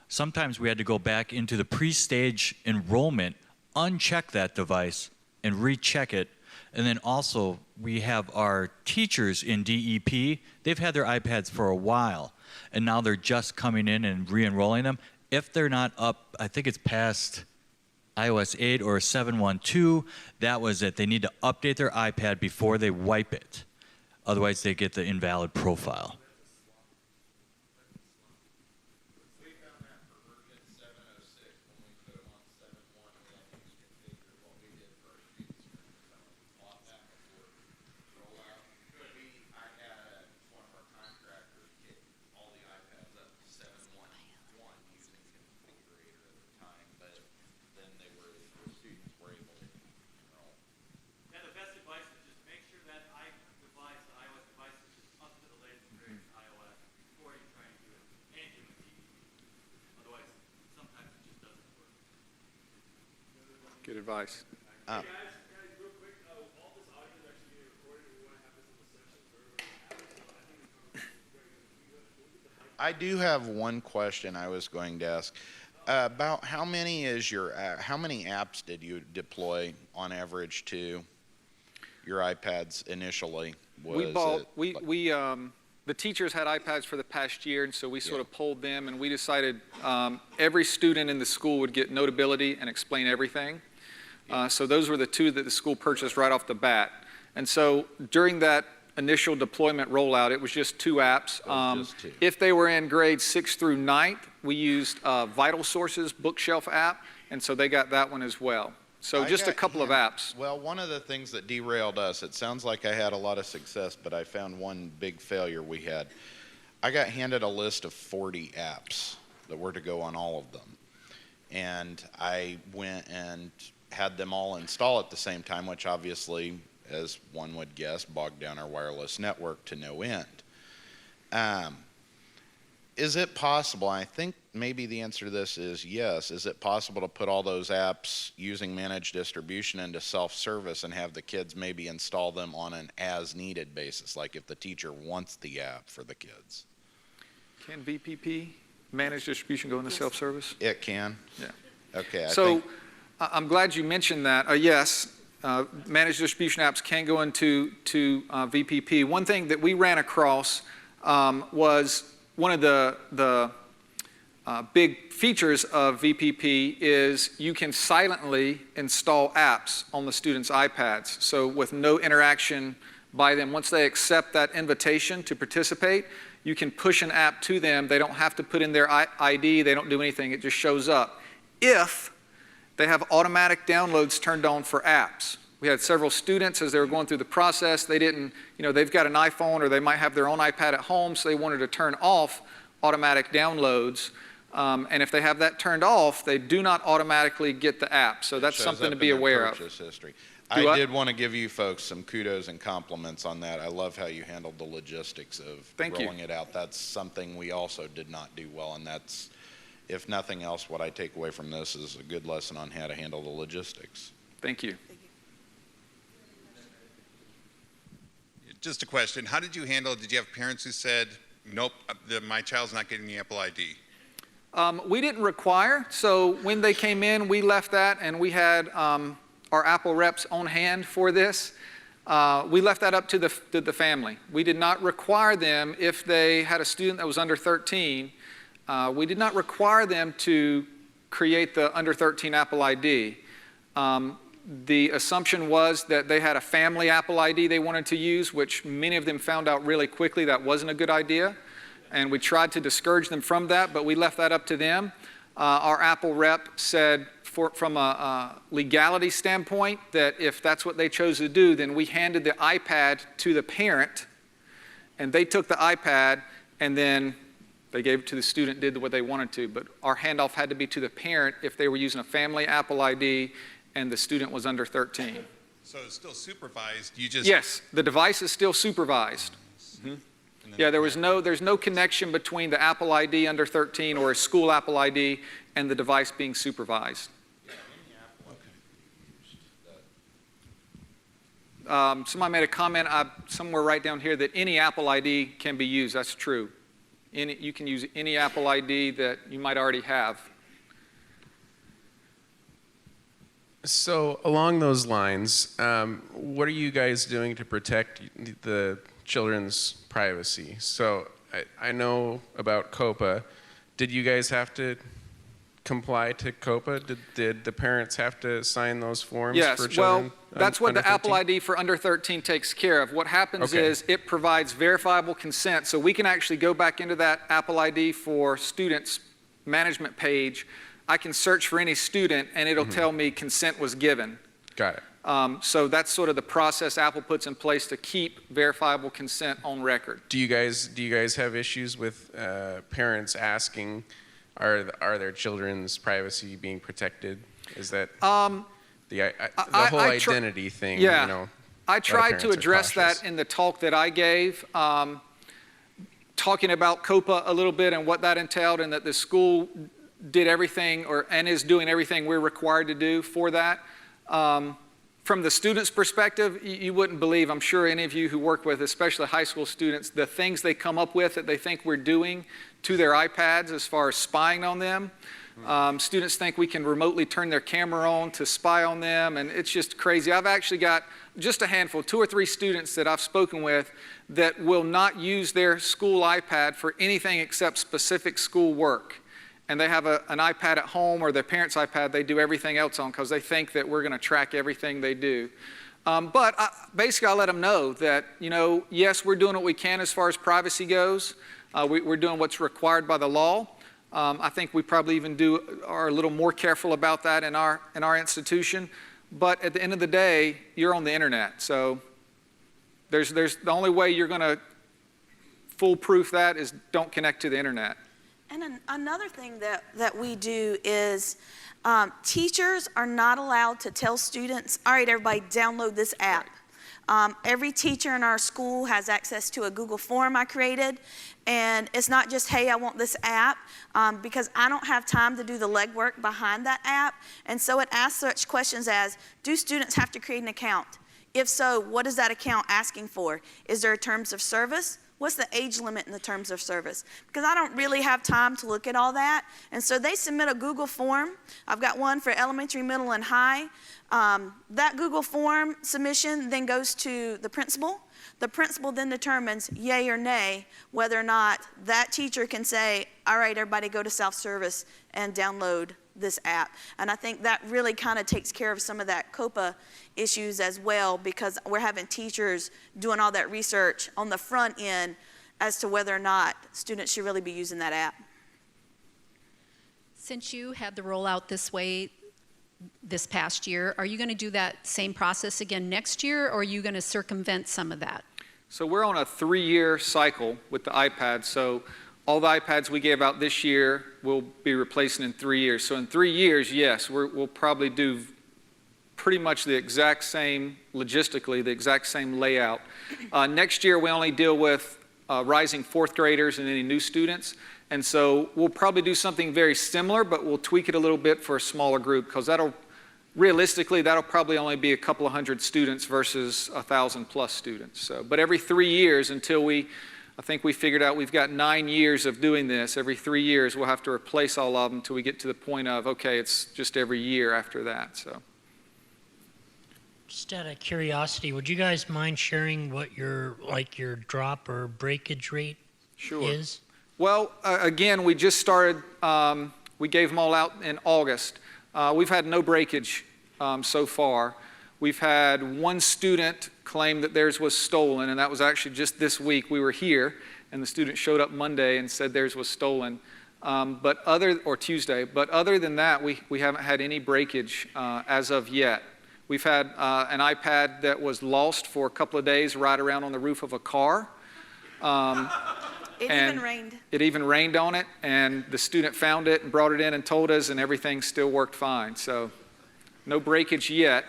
Speaker 5: Sometimes we had to go back into the pre-stage enrollment, uncheck that device, and recheck it. And then also, we have our teachers in DEP. They've had their iPads for a while, and now they're just coming in and re-enrolling them. If they're not up, I think it's past iOS 8 or 7.1.2, that was it. They need to update their iPad before they wipe it. Otherwise, they get the invalid profile.
Speaker 6: We found that for version 706 when we put them on 7.1, we had to configure what we did for our students. We bought that before rollout. I had one of our contractors get all the iPads up to 7.1 using configurator at the time, but then the students were able to enroll.
Speaker 4: Yeah, the best advice is just make sure that device, the iOS device, is just up to the latest and greatest iOS before you try and do it, anything with DEP. Otherwise, sometimes it just doesn't work.
Speaker 2: Good advice.
Speaker 4: Hey guys, real quick, all this audio is actually being recorded, and we want to have this in the section for everybody to have it, so I think the conversation is very good.
Speaker 6: I do have one question I was going to ask. About how many apps did you deploy on average to your iPads initially?
Speaker 2: The teachers had iPads for the past year, and so we sort of polled them, and we decided every student in the school would get Notability and Explain Everything. So those were the two that the school purchased right off the bat. And so during that initial deployment rollout, it was just two apps.
Speaker 6: Just two.
Speaker 2: If they were in grades 6th through 9th, we used Vital Sources Bookshelf app, and so they got that one as well. So just a couple of apps.
Speaker 6: Well, one of the things that derailed us, it sounds like I had a lot of success, but I found one big failure we had. I got handed a list of 40 apps that were to go on all of them. And I went and had them all install at the same time, which obviously, as one would guess, bogged down our wireless network to no end. Is it possible, I think maybe the answer to this is yes, is it possible to put all those apps using managed distribution into self-service and have the kids maybe install them on an as-needed basis, like if the teacher wants the app for the kids?
Speaker 2: Can VPP, managed distribution, go into self-service?
Speaker 6: It can?
Speaker 2: Yeah.
Speaker 6: Okay.
Speaker 2: I'm glad you mentioned that. Yes, managed distribution apps can go into VPP. One thing that we ran across was one of the big features of VPP is you can silently install apps on the students' iPads. So with no interaction by them, once they accept that invitation to participate, you can push an app to them. They don't have to put in their ID. They don't do anything. It just shows up. If they have automatic downloads turned on for apps. We had several students as they were going through the process, they didn't, they've got an iPhone or they might have their own iPad at home, so they wanted to turn off automatic downloads. And if they have that turned off, they do not automatically get the app. So that's something to be aware of.
Speaker 6: History. I did want to give you folks some kudos and compliments on that. I love how you handled the logistics of rolling it out. That's something we also did not do well, and that's, if nothing else, what I take away from this is a good lesson on how to handle the logistics.
Speaker 2: Thank you.
Speaker 7: Just a question. How did you handle it? Did you have parents who said, nope, my child's not getting the Apple ID?
Speaker 2: We didn't require. So when they came in, we left that, and we had our Apple reps on hand for this. We left that up to the family. We did not require them, if they had a student that was under 13, we did not require them to create the under 13 Apple ID. The assumption was that they had a family Apple ID they wanted to use, which many of them found out really quickly that wasn't a good idea. And we tried to discourage them from that, but we left that up to them. Our Apple rep said, from a legality standpoint, that if that's what they chose to do, then we handed the iPad to the parent, and they took the iPad and then They gave it to the student, did what they wanted to, but our handoff had to be to the parent if they were using a family Apple ID and the student was under 13.
Speaker 7: So it's still supervised, you just...
Speaker 2: Yes, the device is still supervised. Yeah, there's no connection between the Apple ID under 13 or a school Apple ID and the device being supervised. Somebody made a comment somewhere right down here that any Apple ID can be used. That's true. You can use any Apple ID that you might already have.
Speaker 8: So along those lines, what are you guys doing to protect the children's privacy? So I know about COPA. Did you guys have to comply to COPA? Did the parents have to sign those forms for children?
Speaker 2: Well, that's what the Apple
Speaker 8: 13?
Speaker 2: ID for under 13 takes care of. What happens is it provides verifiable consent, so we can actually go back into that Apple ID for students management page. I can search for any student and it'll tell me consent was given.
Speaker 8: Got it.
Speaker 2: So that's sort of the process Apple puts in place to keep verifiable consent on record.
Speaker 8: Do you guys have issues with parents asking, are their children's privacy being protected? Is that the whole identity thing?
Speaker 2: Yeah,
Speaker 8: you know,
Speaker 2: I tried to
Speaker 8: parents are
Speaker 2: address
Speaker 8: cautious.
Speaker 2: that in the talk that I gave, talking about COPA a little bit and what that entailed, and that the school did everything and is doing everything we're required to do for that. From the student's perspective, you wouldn't believe, I'm sure any of you who work with, especially high school students, the things they come up with that they think we're doing to their iPads as far as spying on them. Students think we can remotely turn their camera on to spy on them, and it's just crazy. I've actually got just a handful, 2 or 3 students that I've spoken with that will not use their school iPad for anything except specific school work. And they have an iPad at home or their parents' iPad they do everything else on because they think that we're going to track everything they do. But basically I let them know that, yes, we're doing what we can as far as privacy goes. We're doing what's required by the law. I think we probably even are a little more careful about that in our institution. But at the end of the day, you're on the internet. So there's the only way you're going to foolproof that is don't connect to the internet.
Speaker 3: And another thing that we do is teachers are not allowed to tell students, all right, everybody, download this app. Every teacher in our school has access to a Google form I created. And it's not just, hey, I want this app, because I don't have time to do the legwork behind that app. And so it asks such questions as, do students have to create an account? If so, what is that account asking for? Is there terms of service? What's the age limit in the terms of service? Because I don't really have time to look at all that. And so they submit a Google form. I've got one for elementary, middle, and high. That Google form submission then goes to the principal. The principal then determines yay or nay whether or not that teacher can say, all right, everybody go to self-service and download this app. And I think that really kind of takes care of some of that COPA issues as well, because we're having teachers doing all that research on the front end as to whether or not students should really be using that app.
Speaker 9: Since you had the rollout this way this past year, are you going to do that same process again next year, or are you going to circumvent some of that?
Speaker 2: So we're on a 3-year cycle with the iPad. So all the iPads we gave out this year we'll be replacing in 3 years. So in 3 years, yes, we'll probably do pretty much the exact same, logistically, the exact same layout. Next year we only deal with rising 4th graders and any new students. And so we'll probably do something very similar, but we'll tweak it a little bit for a smaller group, because realistically, that'll probably only be a couple of hundred students versus 1,000 plus students. So, but every 3 years until I think we figured out we've got 9 years of doing this. Every 3 years we'll have to replace all of them until we get to the point of, okay, it's just every year after that. So.
Speaker 10: Just out of curiosity, would you guys mind sharing what your drop or breakage rate is?
Speaker 2: Well, again, we just started, we gave them all out in August. We've had no breakage so far. We've had one student claim that theirs was stolen, and that was actually just this week. We were here, and the student showed up Monday and said theirs was stolen, or Tuesday. But other than that, we haven't had any breakage as of yet. We've had an iPad that was lost for a couple of days right around on the roof of a car.
Speaker 3: It
Speaker 2: and
Speaker 3: even rained.
Speaker 2: It even rained on it, and the student found it and brought it in and told us, and everything still worked fine. So no breakage yet.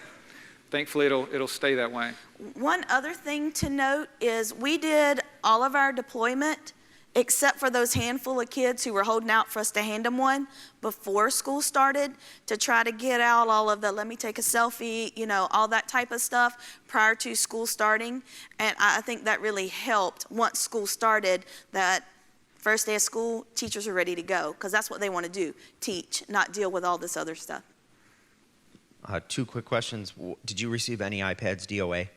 Speaker 2: Thankfully, it'll stay that way.
Speaker 3: One other thing to note is we did all of our deployment except for those handful of kids who were holding out for us to hand them one before school started, to try to get out all of the let me take a selfie, all that type of stuff prior to school starting. And I think that really helped once school started, that first day of school, teachers are ready to go, because that's what they want to do, teach, not deal with all this other stuff.
Speaker 11: 2 quick questions. Did you receive any iPads DOA?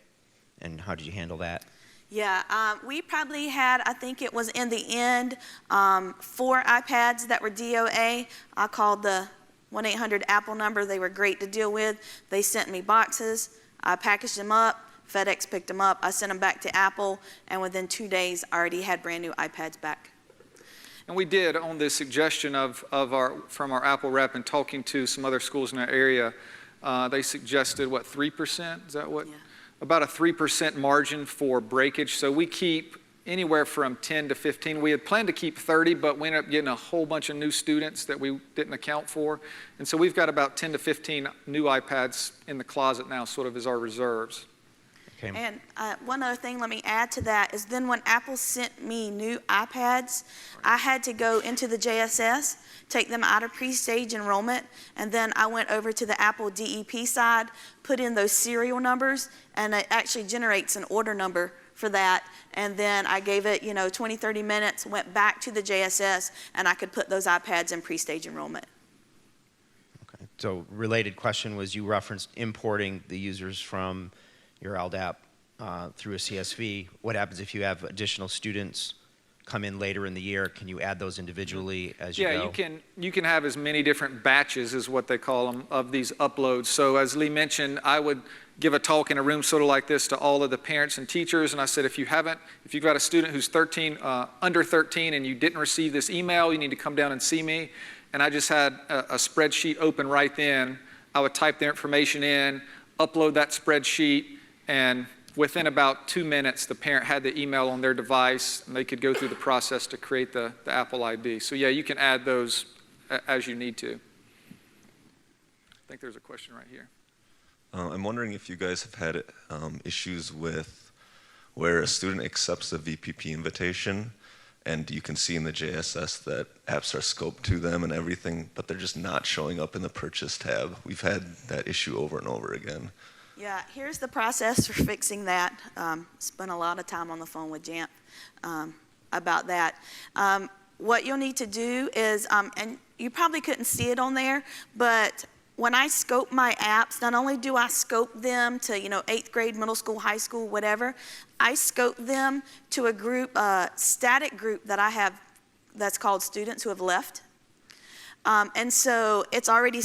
Speaker 11: And how did you handle that?
Speaker 3: Yeah, we probably had, I think it was in the end, 4 iPads that were DOA. I called the 1-800-APPLE number. They were great to deal with. They sent me boxes. I packaged them up. FedEx picked them up. I sent them back to Apple, and within 2 days, I already had brand new iPads back.
Speaker 2: And we did, on the suggestion from our Apple rep and talking to some other schools in our area, they suggested, 3%? Is that what?
Speaker 3: Yeah.
Speaker 2: About a 3% margin for breakage. So we keep anywhere from 10 to 15. We had planned to keep 30, but we ended up getting a whole bunch of new students that we didn't account for. And so we've got about 10 to 15 new iPads in the closet now, sort of as our reserves.
Speaker 11: Okay.
Speaker 3: And one other thing, let me add to that, is then when Apple sent me new iPads, I had to go into the JSS, take them out of pre-stage enrollment, and then I went over to the Apple DEP side, put in those serial numbers, and it actually generates an order number for that. And then I gave it, 20, 30 minutes, went back to the JSS, and I could put those iPads in pre-stage enrollment.
Speaker 11: Okay. So related question was, you referenced importing the users from your LDAP through a CSV. What happens if you have additional students come in later in the year? Can you add those individually as you go?
Speaker 2: Yeah, you can have as many different batches, is what they call them, of these uploads. So as Lee mentioned, I would give a talk in a room sort of like this to all of the parents and teachers, and I said, if you've got a student who's under 13 and you didn't receive this email, you need to come down and see me. And I just had a spreadsheet open right then. I would type their information in, upload that spreadsheet, and within about 2 minutes, the parent had the email on their device, and they could go through the process to create the Apple ID. So yeah, you can add those as you need to. I think there's a question right here.
Speaker 12: I'm wondering if you guys have had issues with where a student accepts a VPP invitation, and you can see in the JSS that apps are scoped to them and everything, but they're just not showing up in the purchase tab. We've had that issue over and over again.
Speaker 3: Yeah, here's the process for fixing that. Spent a lot of time on the phone with Jamp about that. What you'll need to do is, and you probably couldn't see it on there, but when I scope my apps, not only do I scope them to 8th grade, middle school, high school, whatever, I scope them to a group, static group that I have that's called students who have left. And so it's already